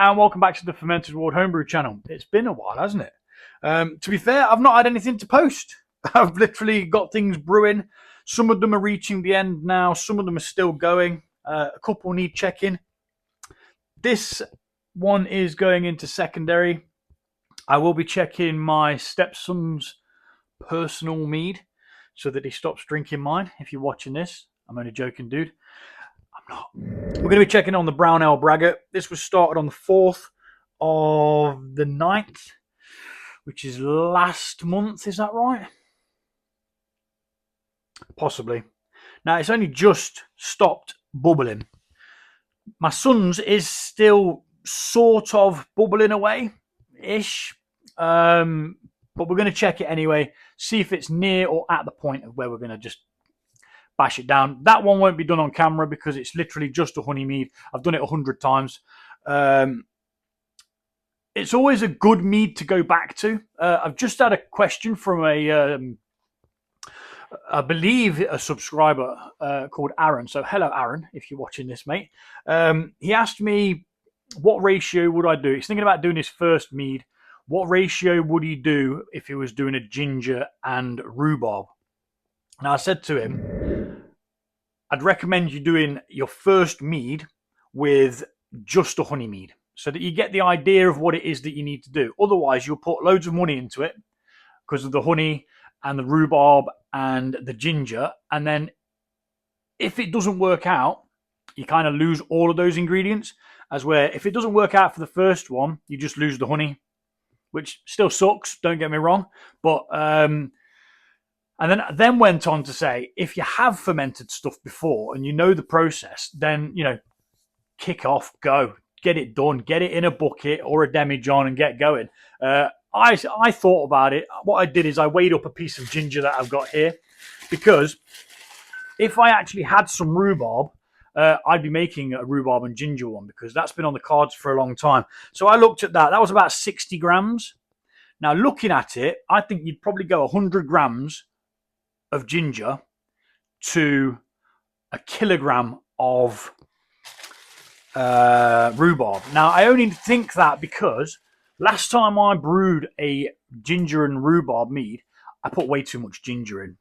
and welcome back to the Fermented Wort Homebrew channel. It's been a while, hasn't it? To be fair, I've not had anything to post. I've literally got things brewing. Some of them are reaching the end now. Some of them are still going. A couple need checking. This one is going into secondary. I will be checking my stepson's personal mead so that he stops drinking mine. If you're watching this, I'm only joking, dude. I'm not. We're going to be checking on the brown ale Braggot. This was started on the 4th of the 9th, which is last month. Is that right? Possibly. Now, it's only just stopped bubbling. My son's is still sort of bubbling away-ish. But we're going to check it anyway, see if it's near or at the point of where we're going to just bash it down. That one won't be done on camera because it's literally just a honey mead. I've done it 100 times. It's always a good mead to go back to. I've just had a question from I believe a subscriber called Aaron. So hello, Aaron, if you're watching this, mate. He asked me what ratio would I do. He's thinking about doing his first mead. What ratio would he do if he was doing a ginger and rhubarb? Now, I said to him, I'd recommend you doing your first mead with just a honey mead so that you get the idea of what it is that you need to do. Otherwise, you'll put loads of money into it because of the honey and the rhubarb and the ginger. And then if it doesn't work out, you kind of lose all of those ingredients. As where if it doesn't work out for the first one, you just lose the honey, which still sucks, don't get me wrong. But and then went on to say, if you have fermented stuff before and you know the process, then, you know, kick off, go, get it done, get it in a bucket or a demijohn and get going. I thought about it. What I did is I weighed up a piece of ginger that I've got here, because if I actually had some rhubarb, I'd be making a rhubarb and ginger one because that's been on the cards for a long time. So I looked at that. That was about 60 grams. Now, looking at it, I think you'd probably go 100 grams of ginger to a kilogram of rhubarb. Now, I only think that because last time I brewed a ginger and rhubarb mead, I put way too much ginger in.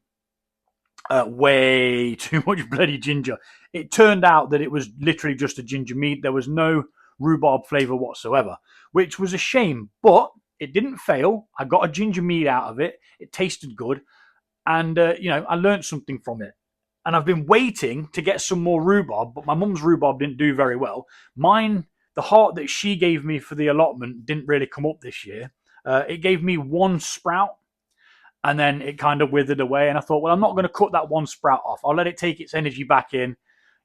Way too much bloody ginger. It turned out that it was literally just a ginger mead. There was no rhubarb flavour whatsoever, which was a shame, but it didn't fail. I got a ginger mead out of it. It tasted good. And, you know, I learned something from it. And I've been waiting to get some more rhubarb, but my mum's rhubarb didn't do very well. Mine, the heart that she gave me for the allotment didn't really come up this year. It gave me one sprout, and then it kind of withered away. And I thought, well, I'm not going to cut that one sprout off. I'll let it take its energy back in,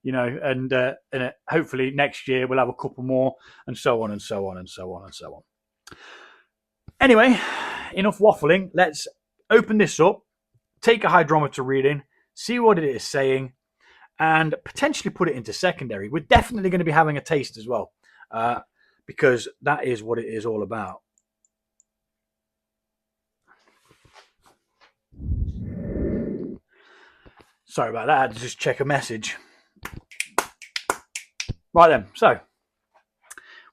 you know, and hopefully next year we'll have a couple more, and so on and so on and so on and so on. Anyway, enough waffling. Let's open this up, take a hydrometer reading, see what it is saying, and potentially put it into secondary. We're definitely going to be having a taste as well, because that is what it is all about. Sorry about that. I had to just check a message. Right then, so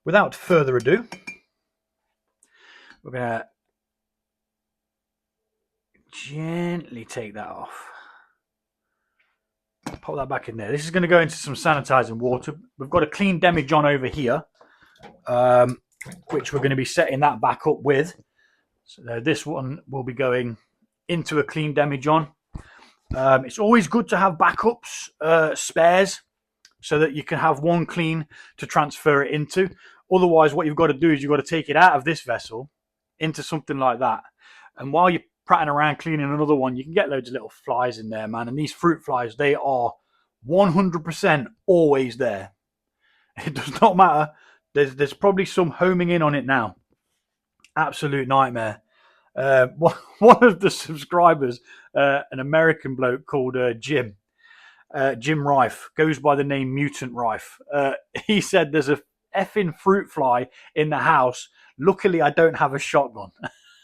without further ado, we're going to gently take that off. Pop that back in there. This is going to go into some sanitizing water. We've got a clean demijohn over here, which we're going to be setting that back up with. So this one will be going into a clean demijohn. It's always good to have backups, spares, so that you can have one clean to transfer it into. Otherwise, what you've got to do is you've got to take it out of this vessel into something like that. And while you're prattling around cleaning another one, you can get loads of little flies in there, man. And these fruit flies, they are 100% always there. It does not matter. There's probably some homing in on it now. Absolute nightmare. One of the subscribers, an American bloke called Jim Rife, goes by the name Mutant Rife. He said there's a effing fruit fly in the house. Luckily, I don't have a shotgun.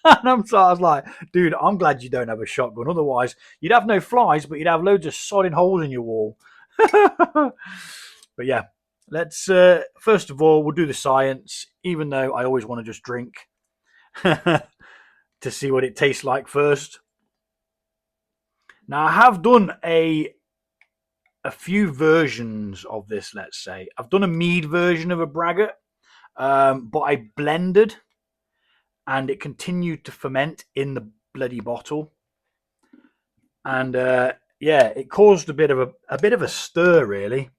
And I was like, dude, I'm glad you don't have a shotgun. Otherwise, you'd have no flies, but you'd have loads of sodding holes in your wall. But yeah, Let's first of all, we'll do the science, even though I always want to just drink to see what it tastes like first. Now, I have done a few versions of this, let's say. I've done a mead version of a Braggot, but I blended and it continued to ferment in the bloody bottle. And yeah, it caused a bit of a stir, really,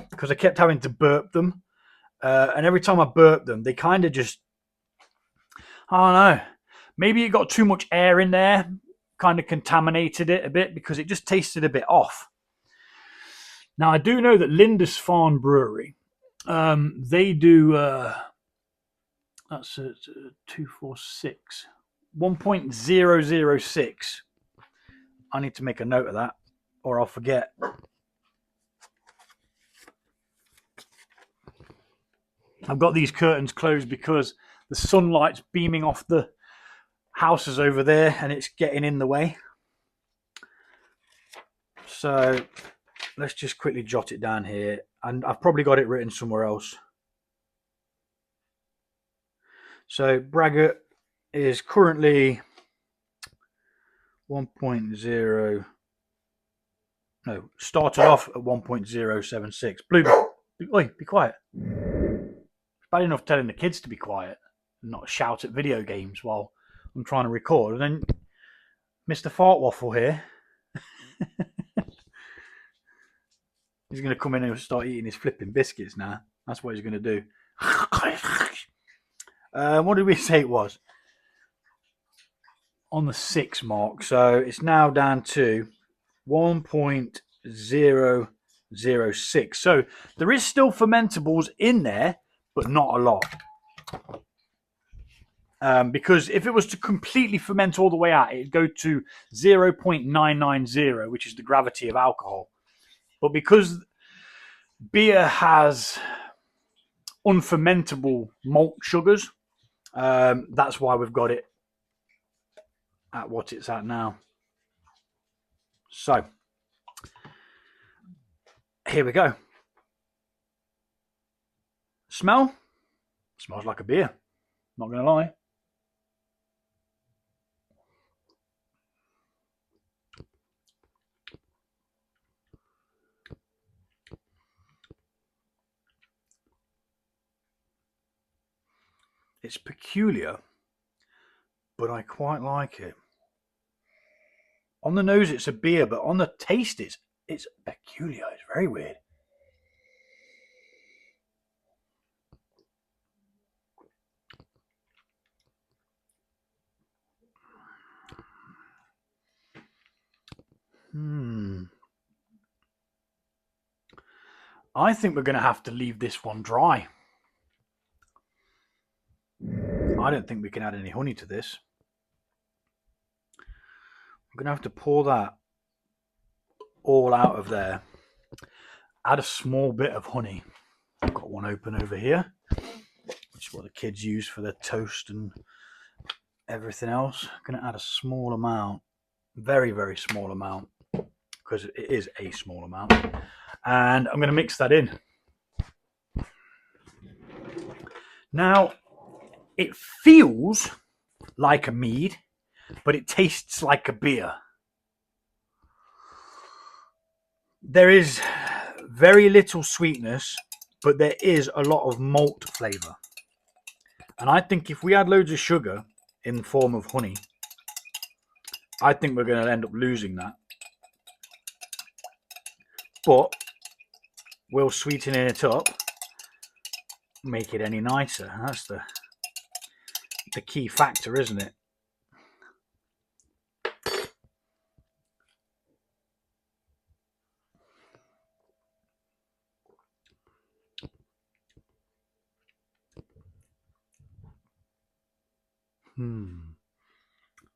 because I kept having to burp them. And every time I burped them, they kind of just, I don't know, maybe it got too much air in there, kind of contaminated it a bit because it just tasted a bit off. Now, I do know that Lindisfarne Brewery, they do, that's 246, 1.006. I need to make a note of that or I'll forget. I've got these curtains closed because the sunlight's beaming off the houses over there and it's getting in the way. So let's just quickly jot it down here. And I've probably got it written somewhere else. So Braggot is currently 1.0. No, started off at 1.076. Blue, oi, be quiet. It's bad enough telling the kids to be quiet and not shout at video games while I'm trying to record. And then Mr. Fart Waffle here, he's going to come in and start eating his flipping biscuits now. That's what he's going to do. What did we say it was? On the 6 mark. So it's now down to 1.006. So there is still fermentables in there, but not a lot. Because if it was to completely ferment all the way out, it'd go to 0.990, which is the gravity of alcohol. But because beer has unfermentable malt sugars, that's why we've got it at what it's at now. So here we go. Smell? Smells like a beer. Not going to lie. It's peculiar, but I quite like it. On the nose, it's a beer, but on the taste, it's peculiar. It's very weird. I think we're going to have to leave this one dry. I don't think we can add any honey to this. I'm going to have to pour that all out of there. Add a small bit of honey. I've got one open over here, which is what the kids use for their toast and everything else. I'm going to add a small amount, very, very small amount, because it is a small amount. And I'm going to mix that in. Now, it feels like a mead, but it tastes like a beer. There is very little sweetness, but there is a lot of malt flavour. And I think if we add loads of sugar in the form of honey, I think we're going to end up losing that. But we'll sweeten it up, make it any nicer. That's the key factor, isn't it?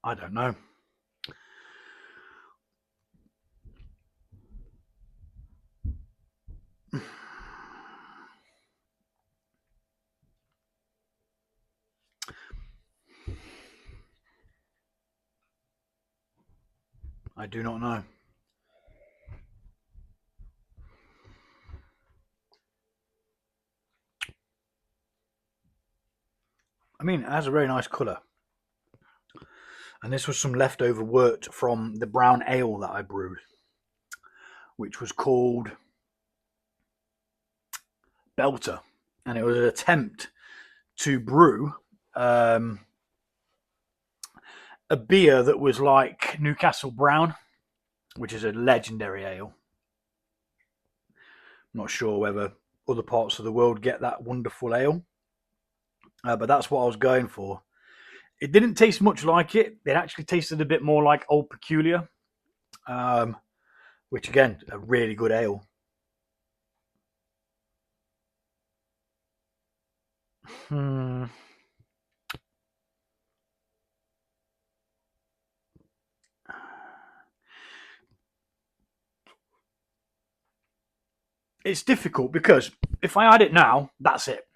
I don't know. I do not know. mean, it has a very nice colour. And this was some leftover wort from the brown ale that I brewed, which was called Belter. And it was an attempt to brew a beer that was like Newcastle Brown, which is a legendary ale. I'm not sure whether other parts of the world get that wonderful ale, but that's what I was going for. It didn't taste much like it. It actually tasted a bit more like Old Peculiar, which again, a really good ale. It's difficult because if I add it now, that's it.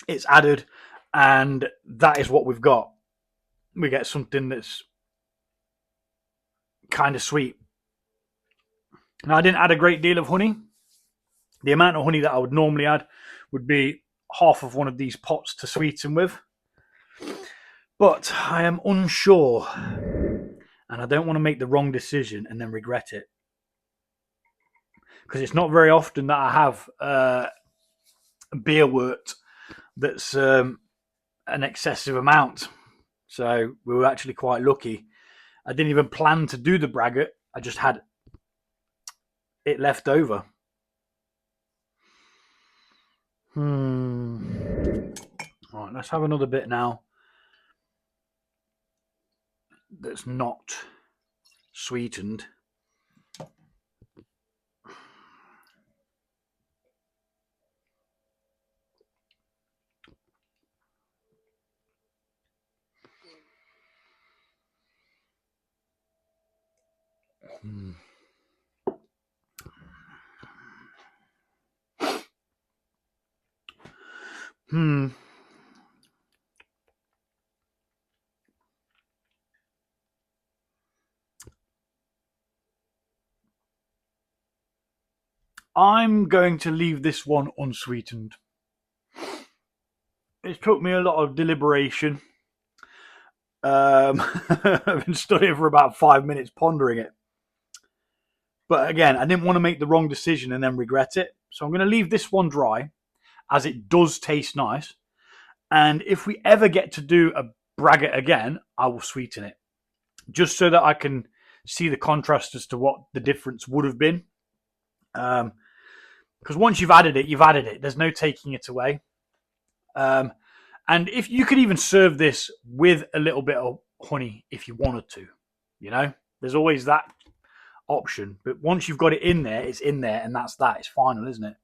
It's added, and that is what we've got. We get something that's kind of sweet. Now, I didn't add a great deal of honey. The amount of honey that I would normally add would be half of one of these pots to sweeten with. But I am unsure, and I don't want to make the wrong decision and then regret it. Because it's not very often that I have a beer wort that's an excessive amount. So we were actually quite lucky. I didn't even plan to do the Braggot. I just had it left over. All right, let's have another bit now that's not sweetened. I'm going to leave this one unsweetened. It took me a lot of deliberation. I've been studying for about 5 minutes, pondering it. But again, I didn't want to make the wrong decision and then regret it. So I'm going to leave this one dry, as it does taste nice. And if we ever get to do a Braggot again, I will sweeten it. Just so that I can see the contrast as to what the difference would have been. Because once you've added it, you've added it. There's no taking it away. And if you could even serve this with a little bit of honey if you wanted to, you know, there's always that option. But once you've got it in there, it's in there, and that's that. It's final, isn't it?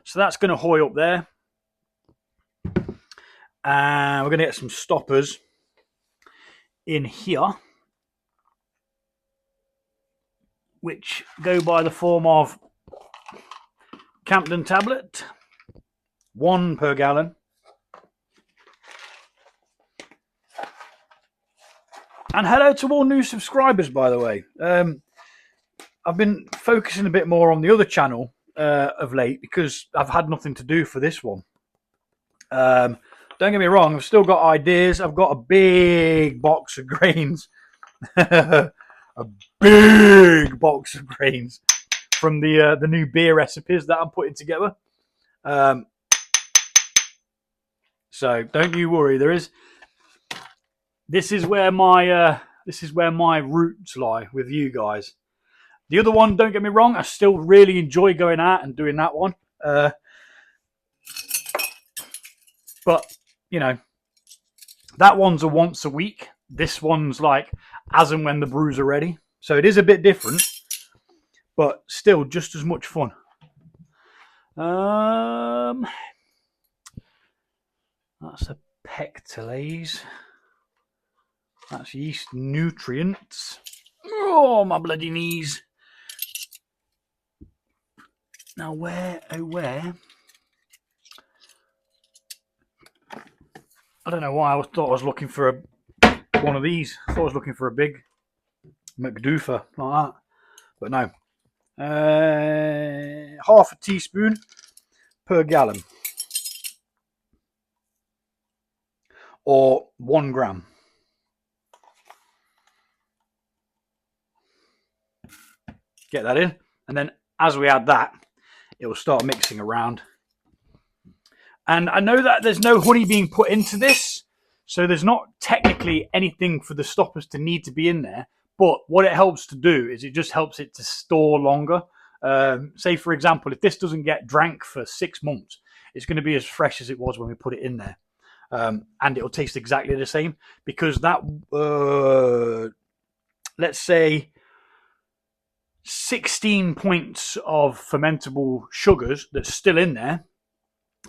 So that's going to hoy up there. And we're going to get some stoppers in here, which go by the form of Campden tablet, 1 per gallon. And hello to all new subscribers, by the way. I've been focusing a bit more on the other channel of late because I've had nothing to do for this one. Don't get me wrong, I've still got ideas. I've got a big box of grains. A big box of grains from the new beer recipes that I'm putting together. So don't you worry. This is where my roots lie with you guys. The other one, don't get me wrong, I still really enjoy going out and doing that one. But you know, that one's a once a week. This one's like as and when the brews are ready. So it is a bit different, but still just as much fun. That's a pectolase. That's yeast nutrients. Oh, my bloody knees. Now where, oh where? I don't know why I thought I was looking for one of these. I thought I was looking for a big McDoofer like that. But no. Half a teaspoon per gallon. or 1 gram. Get that in, and then as we add that, it will start mixing around. And I know that there's no honey being put into this, so there's not technically anything for the stoppers to need to be in there. But what it helps to do is it just helps it to store longer. Say, for example, if this doesn't get drank for 6 months, it's going to be as fresh as it was when we put it in there. And it'll taste exactly the same, because that, let's say, 16 points of fermentable sugars that's still in there,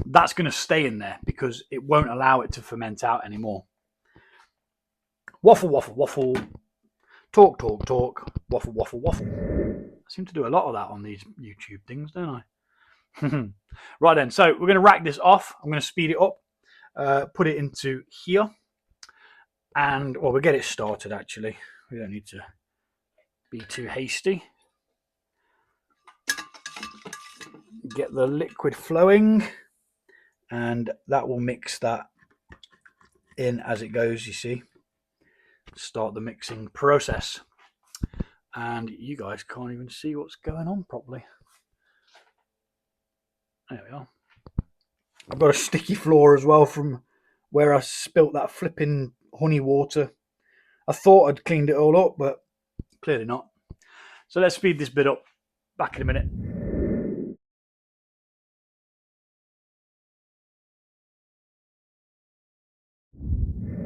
that's going to stay in there because it won't allow it to ferment out anymore. Waffle, waffle, waffle. Talk, talk, talk. Waffle, waffle, waffle. I seem to do a lot of that on these YouTube things, don't I? Right then, so we're going to rack this off. I'm going to speed it up, put it into here. And, well, we'll get it started, actually. We don't need to be too hasty. Get the liquid flowing. And that will mix that in as it goes, you see. Start the mixing process. And you guys can't even see what's going on properly. There we are. I've got a sticky floor as well from where I spilt that flipping honey water. I thought I'd cleaned it all up, but clearly not. So let's speed this bit up. Back in a minute.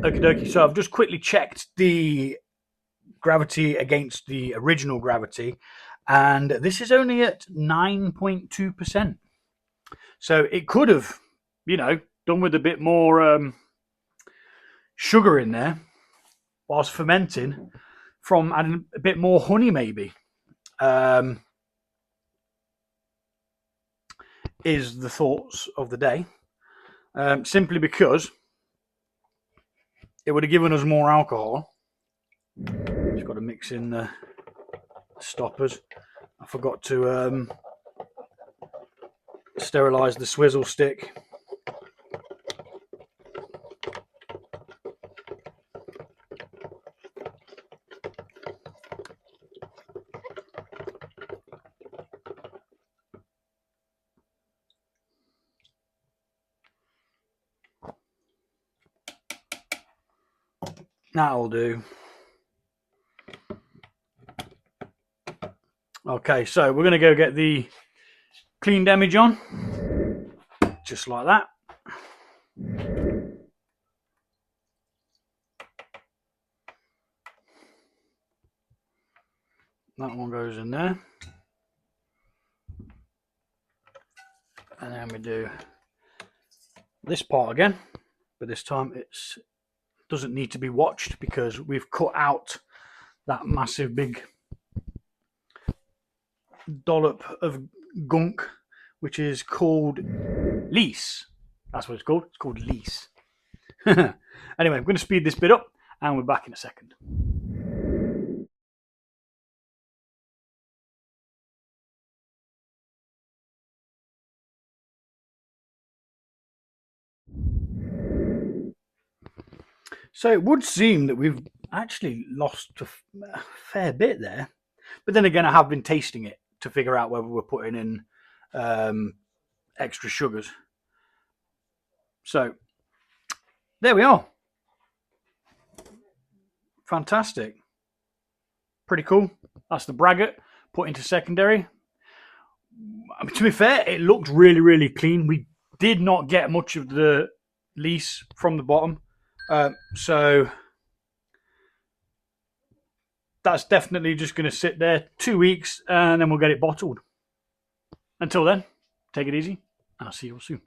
Okie dokie. So I've just quickly checked the gravity against the original gravity, and this is only at 9.2%. So it could have, done with a bit more sugar in there whilst fermenting, from adding a bit more honey maybe. Is the thoughts of the day. Simply because it would have given us more alcohol. Just got to mix in the stoppers. I forgot to sterilize the swizzle stick. That'll do. Okay, so we're going to go get the clean damage on, just like that. That one goes in there. And then we do this part again, but this time it doesn't need to be watched because we've cut out that massive big dollop of gunk, which is called lees. That's what it's called. It's called lees. Anyway, I'm going to speed this bit up and we're back in a second. So it would seem that we've actually lost a fair bit there. But then again, I have been tasting it to figure out whether we're putting in extra sugars. So there we are. Fantastic. Pretty cool. That's the Braggot put into secondary. To be fair, it looked really, really clean. We did not get much of the lees from the bottom. So that's definitely just going to sit there 2 weeks and then we'll get it bottled. Until then, take it easy and I'll see you all soon.